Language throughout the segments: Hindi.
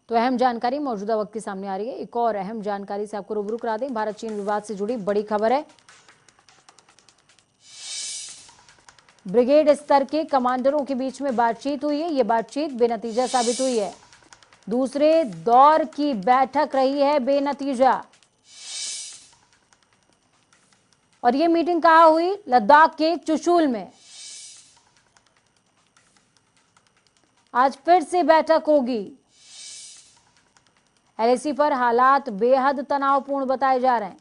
तो अहम जानकारी मौजूदा वक्त के सामने आ रही है। एक और अहम जानकारी से आपको रूबरू करा दें। भारत चीन विवाद से जुड़ी बड़ी खबर है। ब्रिगेड स्तर के कमांडरों के बीच में बातचीत हुई है। ये बातचीत बेनतीजा साबित हुई है। दूसरे दौर की बैठक रही है बेनतीजा। और ये मीटिंग कहां हुई? लद्दाख के चुशूल में। आज फिर से बैठक होगी। एलएसी पर हालात बेहद तनावपूर्ण बताए जा रहे हैं।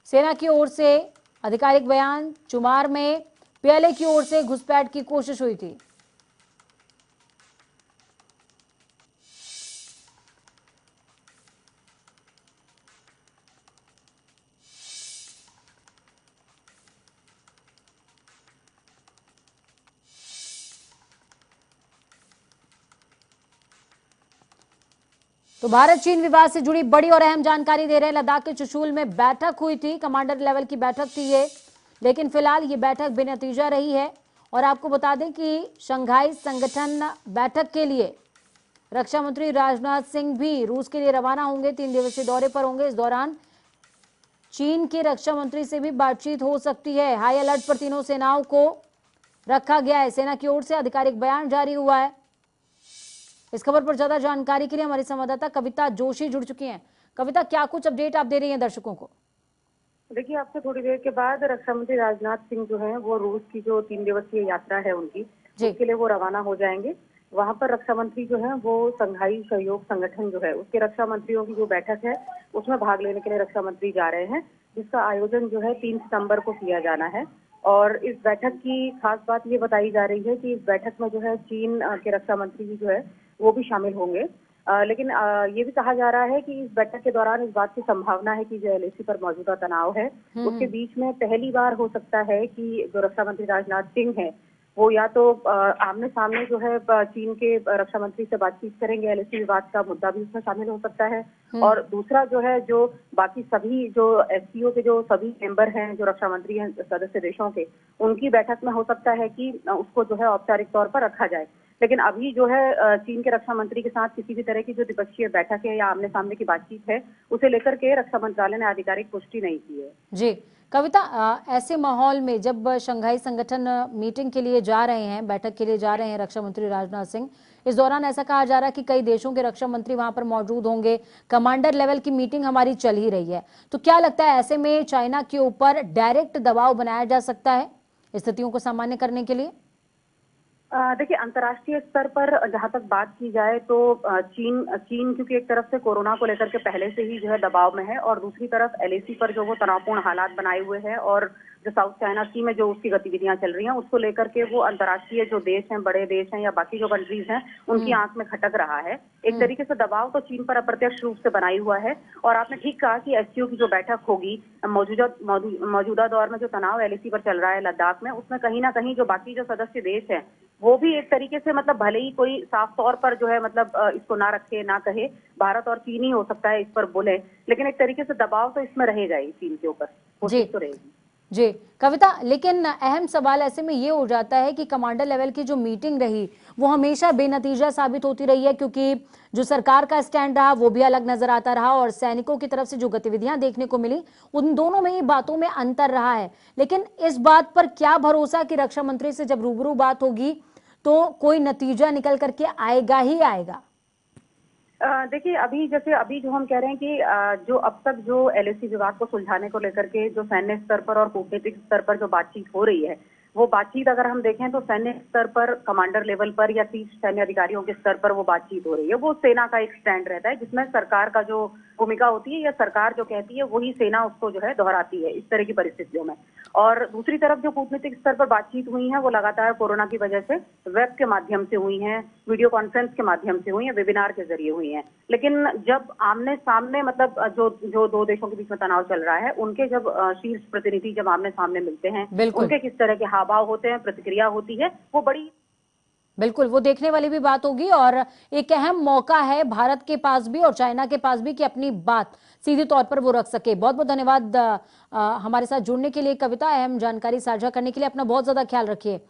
सेना की ओर से आधिकारिक बयान। चुमार में पीएलए की ओर से घुसपैठ की कोशिश हुई थी। तो भारत चीन विवाद से जुड़ी बड़ी और अहम जानकारी दे रहे हैं। लद्दाख के चुशूल में बैठक हुई थी, कमांडर लेवल की बैठक थी ये, लेकिन फिलहाल ये बैठक बेनतीजा रही है। और आपको बता दें कि शंघाई संगठन बैठक के लिए रक्षा मंत्री राजनाथ सिंह भी रूस के लिए रवाना होंगे, 3 दिवसीय दौरे पर होंगे। इस दौरान चीन के रक्षा मंत्री से भी बातचीत हो सकती है। हाई अलर्ट पर तीनों सेनाओं को रखा गया है। सेना की ओर से आधिकारिक बयान जारी हुआ है। इस खबर पर ज्यादा जानकारी के लिए हमारी संवाददाता कविता जोशी जुड़ चुकी हैं। कविता, क्या कुछ अपडेट आप दे रही हैं दर्शकों को? देखिए, आपसे थोड़ी देर के बाद रक्षा मंत्री राजनाथ सिंह जो है वो रूस की जो 3 दिवसीय यात्रा है उनकी, उसके लिए वो रवाना हो जाएंगे। वहां पर रक्षा मंत्री जो है वो संघाई सहयोग संगठन जो है उसके रक्षा मंत्रियों की जो बैठक है उसमें भाग लेने के लिए रक्षा मंत्री जा रहे हैं, जिसका आयोजन जो है 3 सितंबर को किया जाना है। और इस बैठक की खास बात ये बताई जा रही है कि इस बैठक में जो है चीन के रक्षा मंत्री भी जो है वो भी शामिल होंगे। लेकिन ये भी कहा जा रहा है कि इस बैठक के दौरान इस बात की संभावना है कि जो एलएसी पर मौजूदा तनाव है उसके बीच में पहली बार हो सकता है कि जो रक्षा मंत्री राजनाथ सिंह है वो या तो आमने सामने जो है चीन के रक्षा मंत्री से बातचीत करेंगे। एलएसी विवाद का मुद्दा भी उसमें शामिल हो सकता है। और दूसरा जो है, जो बाकी सभी जो एससीओ के जो सभी मेंबर हैं, जो रक्षा मंत्री हैं सदस्य देशों के, उनकी बैठक में हो सकता है कि उसको जो है औपचारिक तौर पर रखा जाए। लेकिन अभी जो है चीन के रक्षा मंत्री के साथ किसी भी तरह की जो द्विपक्षीय बैठक है या आमने सामने की बातचीत है उसे लेकर के रक्षा मंत्रालय ने आधिकारिक पुष्टि नहीं की है। जी कविता, ऐसे माहौल में जब शंघाई संगठन मीटिंग के लिए जा रहे हैं, बैठक के लिए जा रहे हैं रक्षा मंत्री राजनाथ सिंह, इस दौरान ऐसा कहा जा रहा है कि कई देशों के रक्षा मंत्री वहां पर मौजूद होंगे, कमांडर लेवल की मीटिंग हमारी चल ही रही है, तो क्या लगता है ऐसे में चाइना के ऊपर डायरेक्ट दबाव बनाया जा सकता है स्थितियों को सामान्य करने के लिए? देखिए, अंतर्राष्ट्रीय स्तर पर जहां तक बात की जाए तो चीन क्योंकि एक तरफ से कोरोना को लेकर के पहले से ही जो है दबाव में है और दूसरी तरफ एलएसी पर जो वो तनावपूर्ण हालात बनाए हुए है और जो साउथ चाइना सी में जो उसकी गतिविधियां चल रही हैं उसको लेकर के वो अंतर्राष्ट्रीय जो देश हैं, बड़े देश हैं या बाकी जो कंट्रीज हैं, उनकी आंख में खटक रहा है। एक तरीके से दबाव तो चीन पर अप्रत्यक्ष रूप से बनाई हुआ है। और आपने ठीक कहा कि एससीओ की जो बैठक होगी मौजूदा दौर में जो तनाव एलएसी पर चल रहा है लद्दाख में, उसमें कहीं ना कहीं जो बाकी जो सदस्य देश हैं वो भी एक तरीके से मतलब भले ही कोई साफ तौर पर जो है मतलब इसको ना रखे ना कहे, भारत और चीन ही हो सकता है इस पर बोले, लेकिन एक तरीके से दबाव तो इसमें रहेगा ही चीन के ऊपर, कोशिश तो रहेगी। जी कविता, लेकिन अहम सवाल ऐसे में ये हो जाता है कि कमांडर लेवल की जो मीटिंग रही वो हमेशा बेनतीजा साबित होती रही है, क्योंकि जो सरकार का स्टैंड रहा वो भी अलग नजर आता रहा और सैनिकों की तरफ से जो गतिविधियां देखने को मिली उन दोनों में ही बातों में अंतर रहा है। लेकिन इस बात पर क्या भरोसा कि रक्षा मंत्री से जब रूबरू बात होगी तो कोई नतीजा निकल करके आएगा ही आएगा? देखिए, अभी जो हम कह रहे हैं कि जो अब तक जो एलएसी विवाद को सुलझाने को लेकर के जो सैन्य स्तर पर और कूटनीतिक स्तर पर जो बातचीत हो रही है, वो बातचीत अगर हम देखें तो सैन्य स्तर पर कमांडर लेवल पर या शीर्ष सैन्य अधिकारियों के स्तर पर वो बातचीत हो रही है। वो सेना का एक स्टैंड रहता है जिसमें सरकार का जो भूमिका होती है या सरकार जो कहती है वही सेना उसको जो है दोहराती है इस तरह की परिस्थितियों में। और दूसरी तरफ जो कूटनीतिक स्तर पर बातचीत हुई है वो लगातार कोरोना की वजह से वेब के माध्यम से हुई है, वीडियो कॉन्फ्रेंस के माध्यम से हुई है, वेबिनार के जरिए हुई है। लेकिन जब आमने सामने मतलब जो दो देशों के बीच में तनाव चल रहा है उनके जब शीर्ष प्रतिनिधि जब आमने सामने मिलते हैं, उनके किस तरह के हाव भाव होते हैं, प्रतिक्रिया होती है, वो बड़ी बिल्कुल, वो देखने वाली भी बात होगी और एक अहम मौका है भारत के पास भी और चाइना के पास भी कि अपनी बात सीधे तौर पर वो रख सके। बहुत बहुत धन्यवाद हमारे साथ जुड़ने के लिए कविता, अहम जानकारी साझा करने के लिए। अपना बहुत ज्यादा ख्याल रखिए।